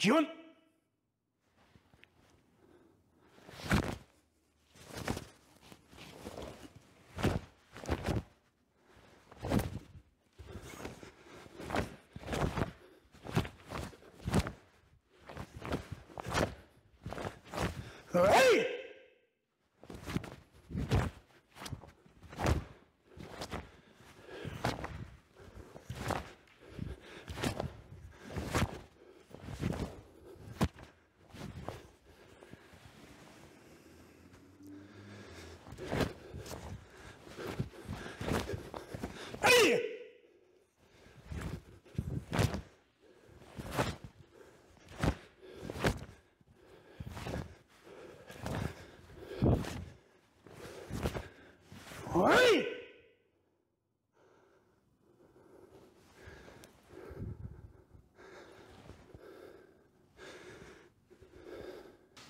기원! Hey! Hey! Hey!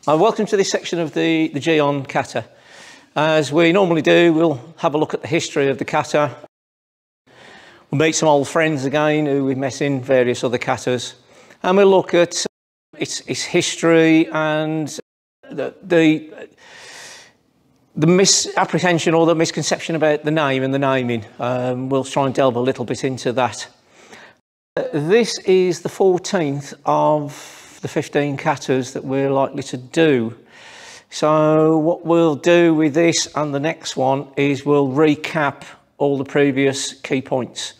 Welcome to this section of the Jian kata. As we normally do, we'll have a look at the history of the kata. We'll meet some old friends again who we've met in various other katas, and we'll look at its history and the misapprehension or the misconception about the name and the naming. We'll try and delve a little bit into that. This is the 14th of the 15 katas that we're likely to do. So what we'll do with this and the next one is we'll recap all the previous key points.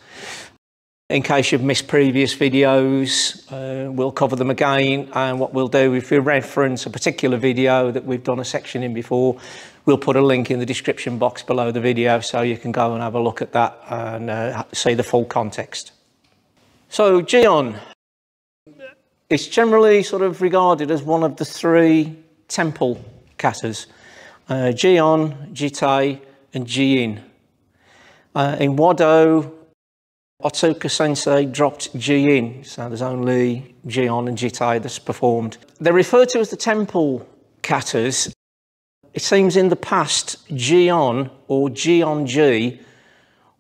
In case you've missed previous videos, we'll cover them again, and what we'll do, if we reference a particular video that we've done a section in before, we'll put a link in the description box below the video so you can go and have a look at that and see the full context. So Jian, it's generally sort of regarded as one of the three temple katas, Jian, Jitai and Jiin. In Wado, Otsuka Sensei dropped Jiin, so there's only Jian and Jitai that's performed. They're referred to as the temple katas. It seems in the past, Jian or Jianji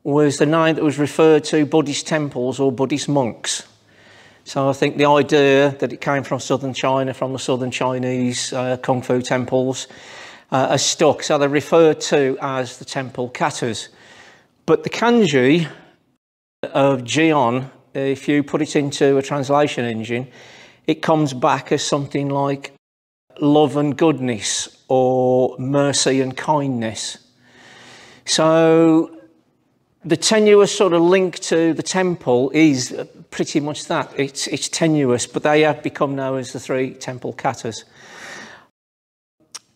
was the name that was referred to Buddhist temples or Buddhist monks. So I think the idea that it came from southern China, from the southern Chinese Kung Fu temples, has stuck. So they're referred to as the temple katas. But the kanji of Jian, if you put it into a translation engine, it comes back as something like love and goodness or mercy and kindness. So the tenuous sort of link to the temple is pretty much that. It's tenuous, but they have become known as the three temple katas.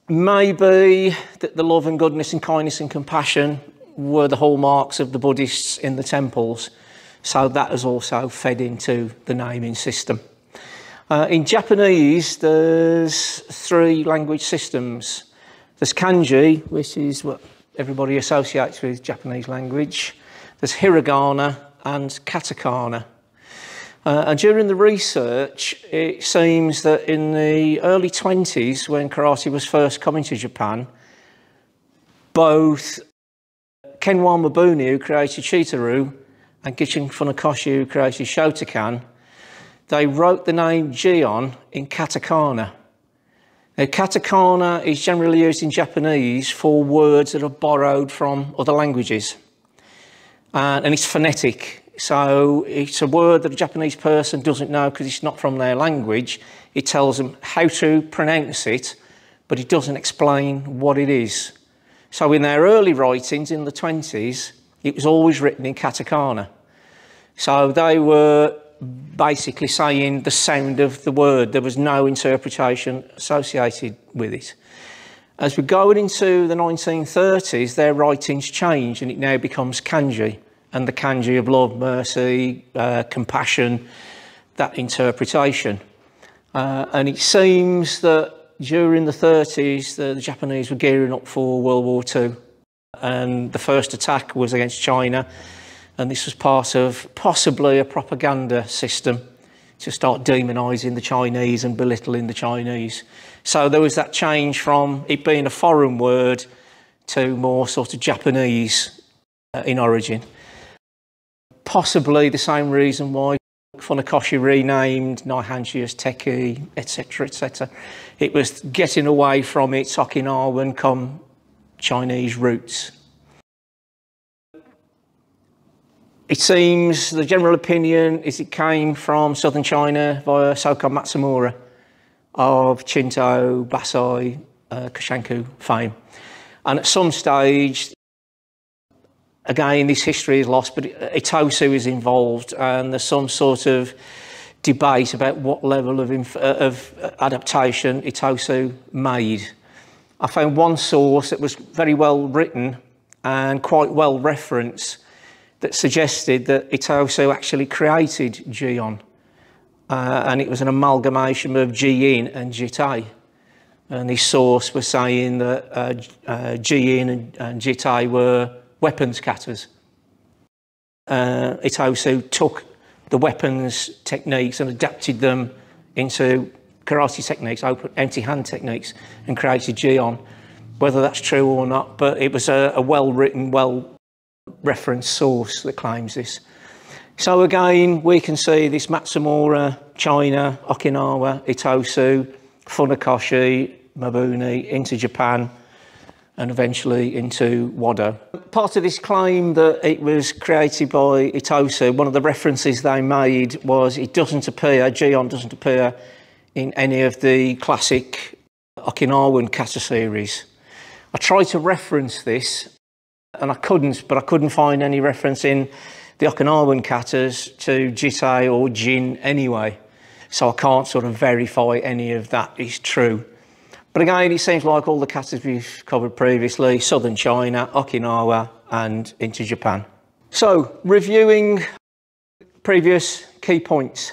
Maybe that the love and goodness and kindness and compassion were the hallmarks of the Buddhists in the temples, so that has also fed into the naming system. In Japanese, there's three language systems. There's kanji, which is what everybody associates with Japanese language. There's hiragana and katakana. And during the research, it seems that in the early 20s, when karate was first coming to Japan, both Kenwa Mabuni, who created Chitaru, and Gichin Funakoshi, who created Shotokan, they wrote the name Jian in katakana. Now, katakana is generally used in Japanese for words that are borrowed from other languages. And it's phonetic. So it's a word that a Japanese person doesn't know because it's not from their language. It tells them how to pronounce it, but it doesn't explain what it is. So in their early writings in the 20s, it was always written in katakana. So they were basically saying the sound of the word. There was no interpretation associated with it. As we're going into the 1930s, their writings change and it now becomes kanji, and the kanji of love, mercy, compassion, that interpretation. And it seems that during the 30s, the Japanese were gearing up for World War II, and the first attack was against China, and this was part of possibly a propaganda system to start demonising the Chinese and belittling the Chinese. So there was that change from it being a foreign word to more sort of Japanese in origin. Possibly the same reason why Funakoshi renamed, Naihanchi Teki, etc., etc. It was getting away from its Okinawan come Chinese roots. It seems the general opinion is it came from southern China via Soka Matsumura of Shinto, Basai, Koshanku fame. And at some stage, again, this history is lost, but Itosu is involved, and there's some sort of debate about what level of adaptation Itosu made. I found one source that was very well written and quite well referenced that suggested that Itosu actually created Jion, and it was an amalgamation of Jiyin and Jitai. And this source was saying that Jiyin and Jitai were weapons katas. Itosu took the weapons techniques and adapted them into karate techniques, open, empty hand techniques, and created Jion. Whether that's true or not, but it was a well-written, well-referenced source that claims this. So again, we can see this Matsumura, China, Okinawa, Itosu, Funakoshi, Mabuni, into Japan, and eventually into Wado. Part of this claim that it was created by Itosu, one of the references they made was it doesn't appear, Jion doesn't appear in any of the classic Okinawan kata series. I tried to reference this and I couldn't find any reference in the Okinawan katas to Jitai or Jin anyway. So I can't sort of verify any of that is true. But again, it seems like all the katas we've covered previously, southern China, Okinawa, and into Japan. So, reviewing previous key points.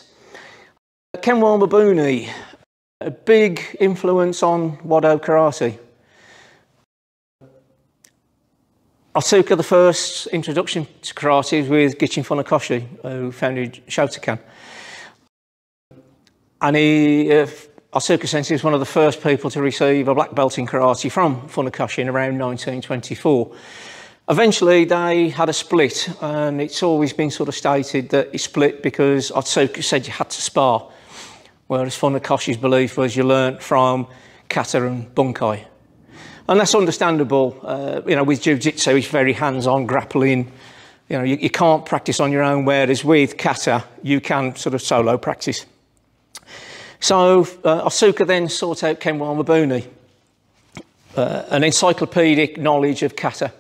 Kenwa Mabuni, a big influence on Wado karate. Asuka, the first introduction to karate was with Gichin Funakoshi, who founded Shotokan. And Asuka Sensei was one of the first people to receive a black belt in karate from Funakoshi in around 1924. Eventually, they had a split, and it's always been sort of stated that it split because Asuka said you had to spar, whereas Funakoshi's belief was you learnt from kata and bunkai. And that's understandable. With jiu-jitsu, it's very hands-on grappling. You can't practice on your own, whereas with kata, you can sort of solo practice. So Asuka then sought out Kenwa Mabuni, an encyclopedic knowledge of kata,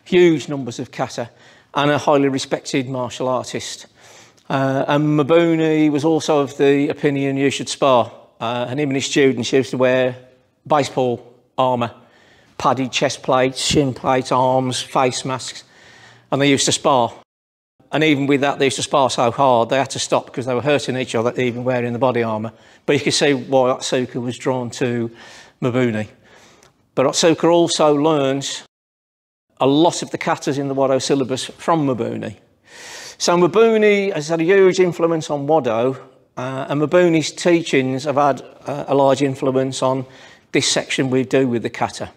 huge numbers of kata, and a highly respected martial artist. And Mabuni was also of the opinion you should spar. And him and his students used to wear baseball armour, padded chest plates, shin plates, arms, face masks, and they used to spar. And even with that, they used to spar so hard, they had to stop because they were hurting each other, even wearing the body armour. But you can see why Asuka was drawn to Mabuni. But Asuka also learned a lot of the katas in the Wado syllabus from Mabuni. So Mabuni has had a huge influence on Wado, and Mabuni's teachings have had a large influence on this section we do with the kata.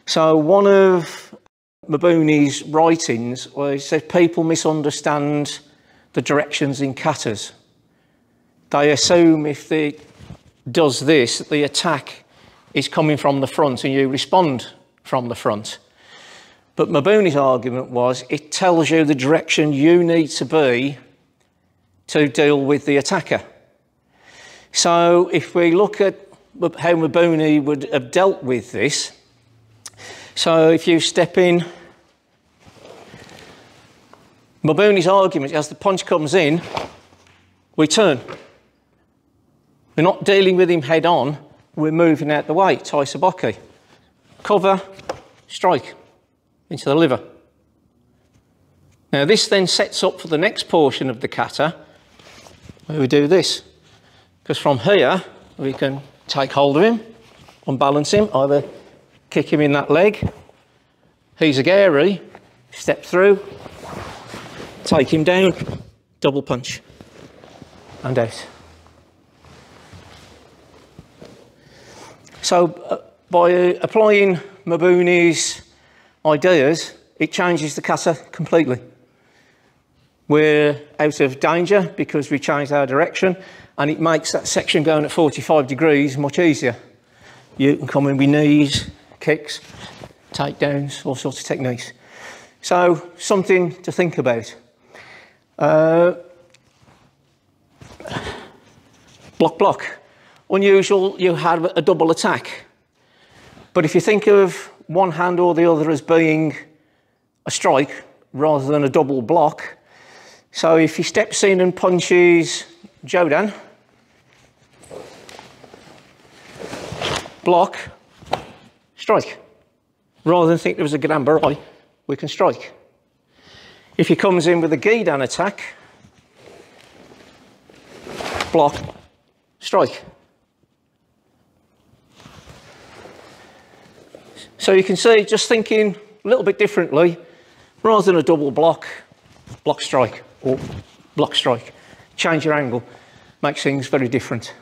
So one of Mabuni's writings where he says people misunderstand the directions in katas. They assume if it does this, the attack is coming from the front and you respond from the front. But Mabuni's argument was it tells you the direction you need to be to deal with the attacker. So if we look at how Mabuni would have dealt with this, so if you step in, Mabuni's argument, as the punch comes in, we turn. We're not dealing with him head on, we're moving out the way, tai sabaki. Cover, strike, into the liver. Now this then sets up for the next portion of the kata, where we do this. Because from here, we can take hold of him, unbalance him, either kick him in that leg, he's a gary, step through, take him down, double punch, and out. So by applying Mabuni's ideas, it changes the kata completely. we're out of danger because we changed our direction, and it makes that section going at 45 degrees much easier. You can come in with knees, kicks, takedowns, all sorts of techniques. So something to think about. Block. Unusual, you have a double attack. But if you think of one hand or the other as being a strike rather than a double block, so if he steps in and punches Jodan, block, strike. Rather than think there was a Gambarai, we can strike. If he comes in with a Gidan attack, block, strike. So you can see, just thinking a little bit differently, rather than a double block, block strike, or block strike. Change your angle, makes things very different.